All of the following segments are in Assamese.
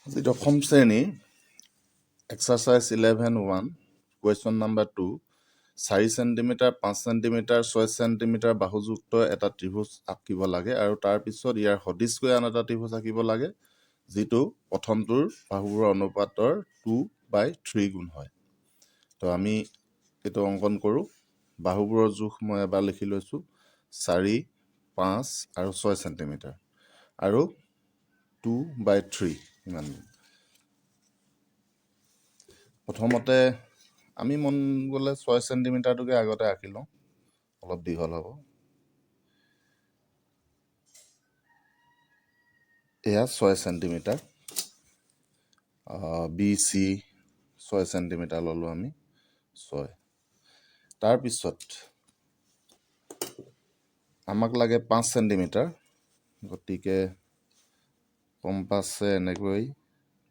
আজি দশম শ্ৰেণীৰ exercise 11(1) question number 2 4 centimetre 5 centimetre 6 centimetre বাহুযুক্ত এটা ত্ৰিভুজ আঁকিব লাগে আৰু তাৰপিছত ইয়াৰ সদৃশকৈ আন এটা ত্ৰিভুজ আঁকিব লাগে যিটো প্ৰথমটোৰ বাহুবোৰৰ অনুপাতৰ 2/3 গুণ হয়। তো আমি এইটো অংকন কৰোঁ। বাহুবোৰৰ জোখ মই এবাৰ লিখি লৈছোঁ 4, 5 আৰু 6 চেণ্টিমিটাৰ আৰু 2/3 ইমান। প্ৰথমতে আমি মন গ'লে 6 চেণ্টিমিটাৰটোকে আগতে আঁকি লওঁ, অলপ দীঘল হ'ব। এয়া 6 চেণ্টিমিটাৰ, BC 6 চেণ্টিমিটাৰ ল'লোঁ আমি 6। তাৰপিছত আমাক লাগে 5 চেণ্টিমিটাৰ, গতিকে কম্পাছে এনেকৈ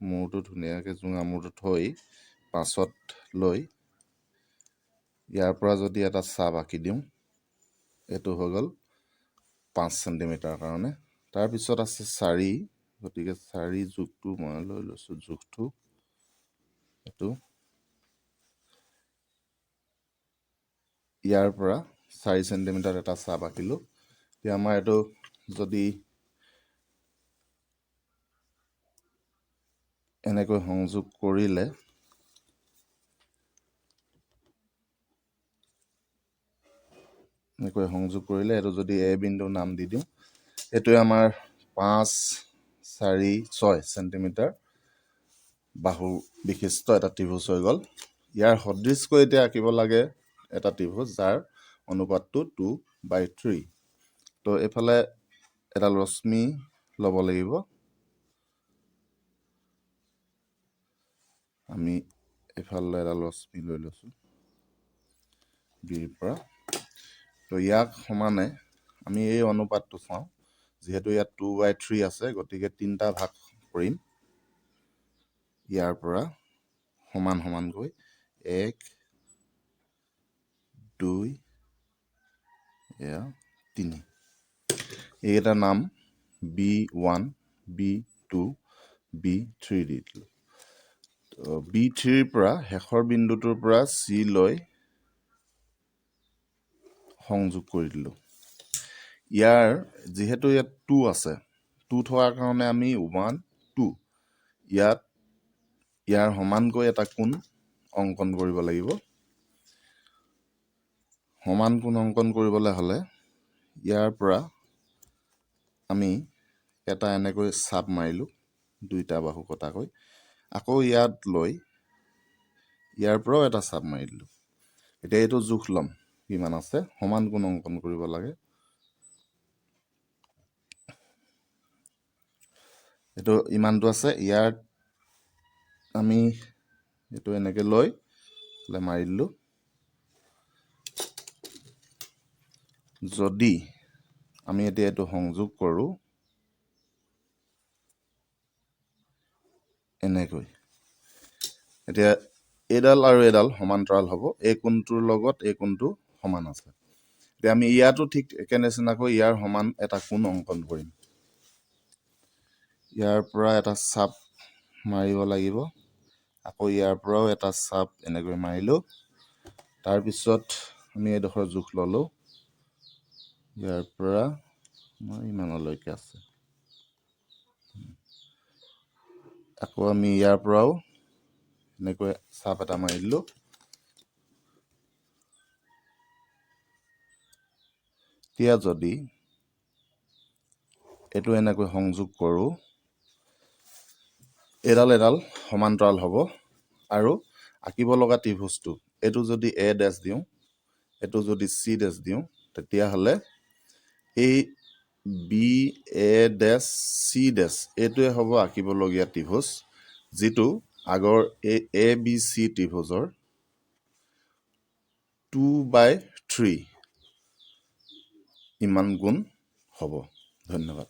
মূৰটো ধুনীয়াকৈ জোঙা মূৰটো থৈ 5ত লৈ ইয়াৰ পৰা যদি এটা চাপ আঁকি দিওঁ, এইটো হৈ গ'ল 5 চেণ্টিমিটাৰ কাৰণে। তাৰপিছত আছে 4, গতিকে 4 জোখটো মই লৈ লৈছোঁ, জোখটো এইটো ইয়াৰ পৰা 4 চেণ্টিমিটাৰ এটা চাপ আঁকিলোঁ। এতিয়া আমাৰ এইটো যদি এনেকৈ সংযোগ কৰিলে এইটো যদি এ বিন্দু নাম দি দিওঁ, এইটোৱে আমাৰ 5, 4, 6 চেণ্টিমিটাৰ বাহু বিশিষ্ট এটা ত্ৰিভুজ হৈ গ'ল। ইয়াৰ সদৃশকৈ এতিয়া আঁকিব লাগে এটা ত্ৰিভুজ যাৰ অনুপাতটো 2/3। তো এইফালে এডাল ৰশ্মি ল'ব লাগিব। আমি এইফালে এডাল ৰশ্মি লৈ লৈছোঁ বিৰ পৰা। তো ইয়াক সমানে আমি এই অনুপাতটো চাওঁ, যিহেতু ইয়াত 2/3 আছে, গতিকে 3টা ভাগ কৰিম। ইয়াৰ পৰা সমান সমানকৈ 1, 2, 3। এইকেইটাৰ নাম B1, B2, B3 দি দিলোঁ। B3ৰ পৰা শেষৰ বিন্দুটোৰ পৰা C লৈ সংযোগ কৰি দিলোঁ। ইয়াৰ যিহেতু ইয়াত 2 আছে, 2 থকাৰ কাৰণে আমি 1, 2 ইয়াৰ সমানকৈ এটা কোণ অংকন কৰিব লাগিব। সমান কোণ অংকন কৰিবলৈ হ'লে ইয়াৰ পৰা আমি এটা এনেকৈ চাপ মাৰিলোঁ, 2টা বাহু কটাকৈ। আকৌ ইয়াত লৈ ইয়াৰ পৰাও এটা চাপ মাৰি দিলোঁ। এতিয়া এইটো জোখ ল'ম কিমান আছে, সমান কোণ অংকন কৰিব লাগে। এইটো ইমানটো আছে, ইয়াত আমি এইটো এনেকৈ লৈ মাৰি দিলোঁ। যদি আমি এতিয়া এইটো সংযোগ কৰোঁ এনেকৈ, এতিয়া এইডাল আৰু এইডাল সমান্তৰাল হ'ব, এই কোণটোৰ লগত এই কোণটো সমান আছে। এতিয়া আমি ইয়াতো ঠিক একে নিচিনাকৈ ইয়াৰ সমান এটা কোণ অংকন কৰিম। ইয়াৰ পৰা এটা চাপ মাৰিব লাগিব, আকৌ ইয়াৰ পৰাও এটা চাপ এনেকৈ মাৰিলোঁ। তাৰপিছত আমি এইডোখৰ জোখ ল'লোঁ, ইয়াৰ পৰা ইমানলৈকে আছে। আকৌ আমি ইয়াৰ পৰাও এনেকৈ চাপ এটা মাৰি দিলোঁ। এতিয়া যদি এইটো এনেকৈ সংযোগ কৰোঁ, এডাল সমান্তৰাল হ'ব আৰু আঁকিব লগা ত্ৰিভুজটো এইটো যদি A' দিওঁ, এইটো যদি C' দিওঁ, তেতিয়াহ'লে এই BA'C' এইটোৱে হ'ব আঁকিবলগীয়া ত্ৰিভুজ, যিটো আগৰ এই ABC ত্ৰিভুজৰ 2/3 ইমান গুণ হ'ব। ধন্যবাদ।